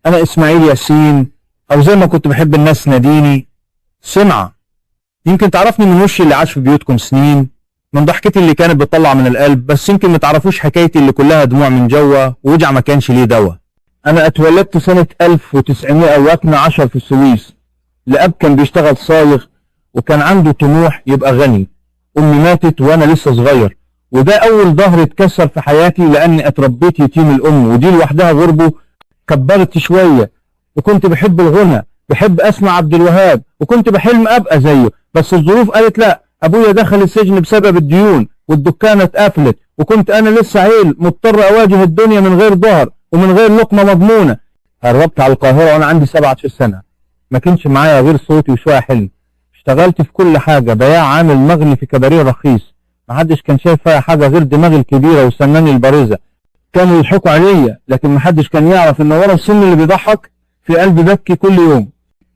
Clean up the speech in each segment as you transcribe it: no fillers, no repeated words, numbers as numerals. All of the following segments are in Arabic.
أنا إسماعيل ياسين، أو زي ما كنت بحب الناس تناديني سمعة. يمكن تعرفني من وشي اللي عاش في بيوتكم سنين، من ضحكتي اللي كانت بتطلع من القلب، بس يمكن ما تعرفوش حكايتي اللي كلها دموع من جوا ووجع ما كانش ليه دوا. أنا اتولدت سنة 1912 في السويس، لأب كان بيشتغل صايغ وكان عنده طموح يبقى غني. أمي ماتت وأنا لسه صغير، وده أول ظهر اتكسر في حياتي لأني اتربيت يتيم الأم، ودي لوحدها غربه كبرت شوية. وكنت بحب الغنى، بحب أسمع عبد الوهاب، وكنت بحلم أبقى زيه، بس الظروف قالت لا. أبويا دخل السجن بسبب الديون والدكانة اتقفلت، وكنت أنا لسه عيل مضطر أواجه الدنيا من غير ظهر ومن غير لقمة مضمونة. قربت على القاهرة وأنا عندي 17 سنة، ما كانش معايا غير صوتي وشوية حلم. اشتغلت في كل حاجة، بياع عامل مغني في كباريه رخيص، محدش كان شايف فيها حاجة غير دماغي الكبيرة وسناني البارزة. كانوا يضحكوا عليا، لكن محدش كان يعرف ان ورا السن اللي بيضحك في قلبي بكي كل يوم.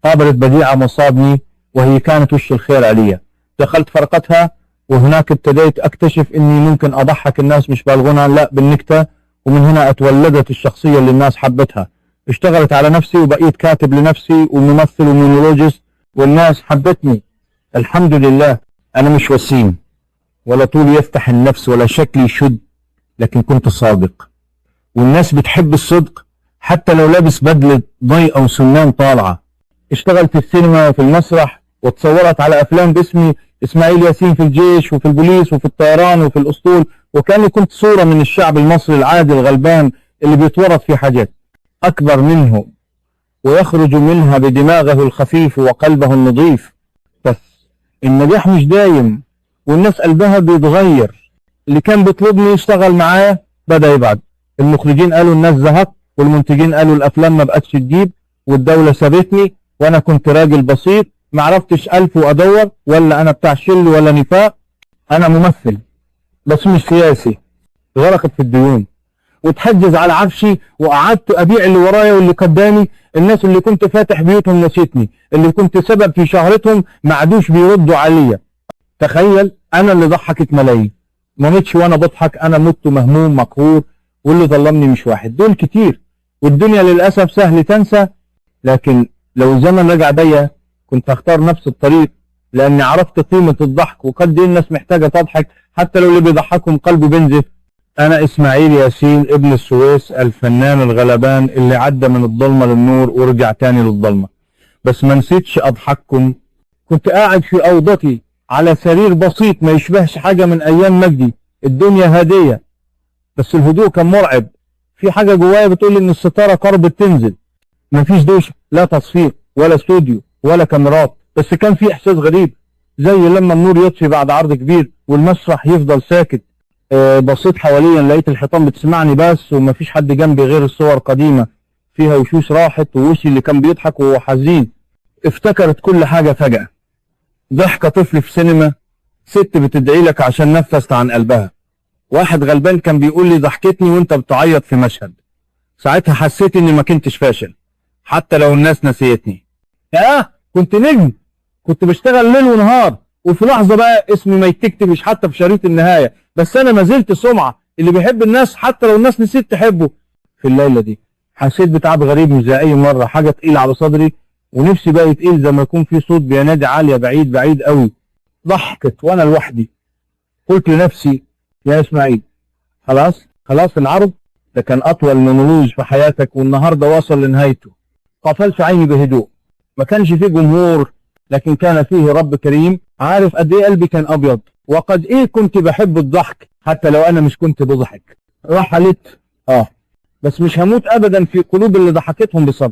قابلت بديعة مصابني وهي كانت وش الخير عليا، دخلت فرقتها، وهناك ابتديت اكتشف اني ممكن اضحك الناس مش بالغنى لا بالنكتة، ومن هنا اتولدت الشخصية اللي الناس حبتها. اشتغلت على نفسي وبقيت كاتب لنفسي وممثل ومونولوجست، والناس حبتني الحمد لله. انا مش وسيم ولا طول يفتح النفس ولا شكلي يشد، لكن كنت صادق، والناس بتحب الصدق حتى لو لابس بدلة ضي أو سنان طالعة. اشتغلت في السينما وفي المسرح، واتصورت على أفلام باسمي إسماعيل ياسين في الجيش وفي البوليس وفي الطيران وفي الأسطول، وكأني كنت صورة من الشعب المصري العادي الغلبان اللي بيتورط في حاجات أكبر منه ويخرج منها بدماغه الخفيف وقلبه النظيف. بس النجاح مش دايم، والناس قلبها بيتغير. اللي كان بيطلبني يشتغل معايا بدأ يبعد، المخرجين قالوا الناس زهق، والمنتجين قالوا الأفلام ما بقتش تجيب، والدولة سابتني، وأنا كنت راجل بسيط ما عرفتش ألف وأدور، ولا أنا بتاع شل ولا نفاق. أنا ممثل بس مش سياسي. غرقت في الديون وتحجز على عفشي، وقعدت أبيع اللي ورايا واللي قدامي. الناس اللي كنت فاتح بيوتهم نسيتني، اللي كنت سبب في شهرتهم ما عادوش بيردوا عليا. تخيل أنا اللي ضحكت ملايين، ما متش وأنا بضحك، أنا مت مهموم مقهور، واللي ظلمني مش واحد، دول كتير. والدنيا للأسف سهل تنسى، لكن لو الزمن رجع بيا كنت هختار نفس الطريق، لأني عرفت قيمة الضحك وقد ايه الناس محتاجة تضحك حتى لو اللي بيضحكهم قلبه بينزف. أنا إسماعيل ياسين ابن السويس، الفنان الغلبان اللي عدى من الضلمة للنور ورجع تاني للضلمة. بس ما نسيتش أضحككم. كنت قاعد في أوضتي على سرير بسيط ما يشبهش حاجة من أيام مجدي، الدنيا هادية بس الهدوء كان مرعب. في حاجة جوايا بتقول إن الستارة قربت تنزل. مفيش دوش، لا تصفيق ولا استوديو ولا كاميرات، بس كان في إحساس غريب، زي لما النور يطفي بعد عرض كبير والمسرح يفضل ساكت. بصيت حواليا لقيت الحيطان بتسمعني بس، ومفيش حد جنبي غير الصور قديمة فيها وشوش راحت، ووشي اللي كان بيضحك وهو حزين. افتكرت كل حاجة فجأة، ضحكة طفل في سينما، ست بتدعي لك عشان نفست عن قلبها، واحد غلبان كان بيقول لي ضحكتني وانت بتعيط في مشهد. ساعتها حسيت اني ما كنتش فاشل حتى لو الناس نسيتني. كنت نجم، كنت بشتغل ليل ونهار، وفي لحظة بقى اسمي ما يتكتبش حتى في شريط النهاية، بس انا ما زلت سمعة اللي بيحب الناس حتى لو الناس نسيت تحبه. في الليلة دي حسيت بتعب غريب مش زي اي مرة، حاجة تقيلة على صدري، ونفسي بقى يتقيل زي ما يكون في صوت بينادي عالية بعيد بعيد قوي. ضحكت وانا لوحدي، قلت لنفسي يا اسماعيل خلاص العرض ده كان اطول مونولوج في حياتك والنهارده واصل لنهايته. قفلت عيني بهدوء، ما كانش فيه جمهور لكن كان فيه رب كريم عارف قد ايه قلبي كان ابيض وقد ايه كنت بحب الضحك حتى لو انا مش كنت بضحك. رحلت بس مش هموت ابدا في قلوب اللي ضحكتهم بصبر.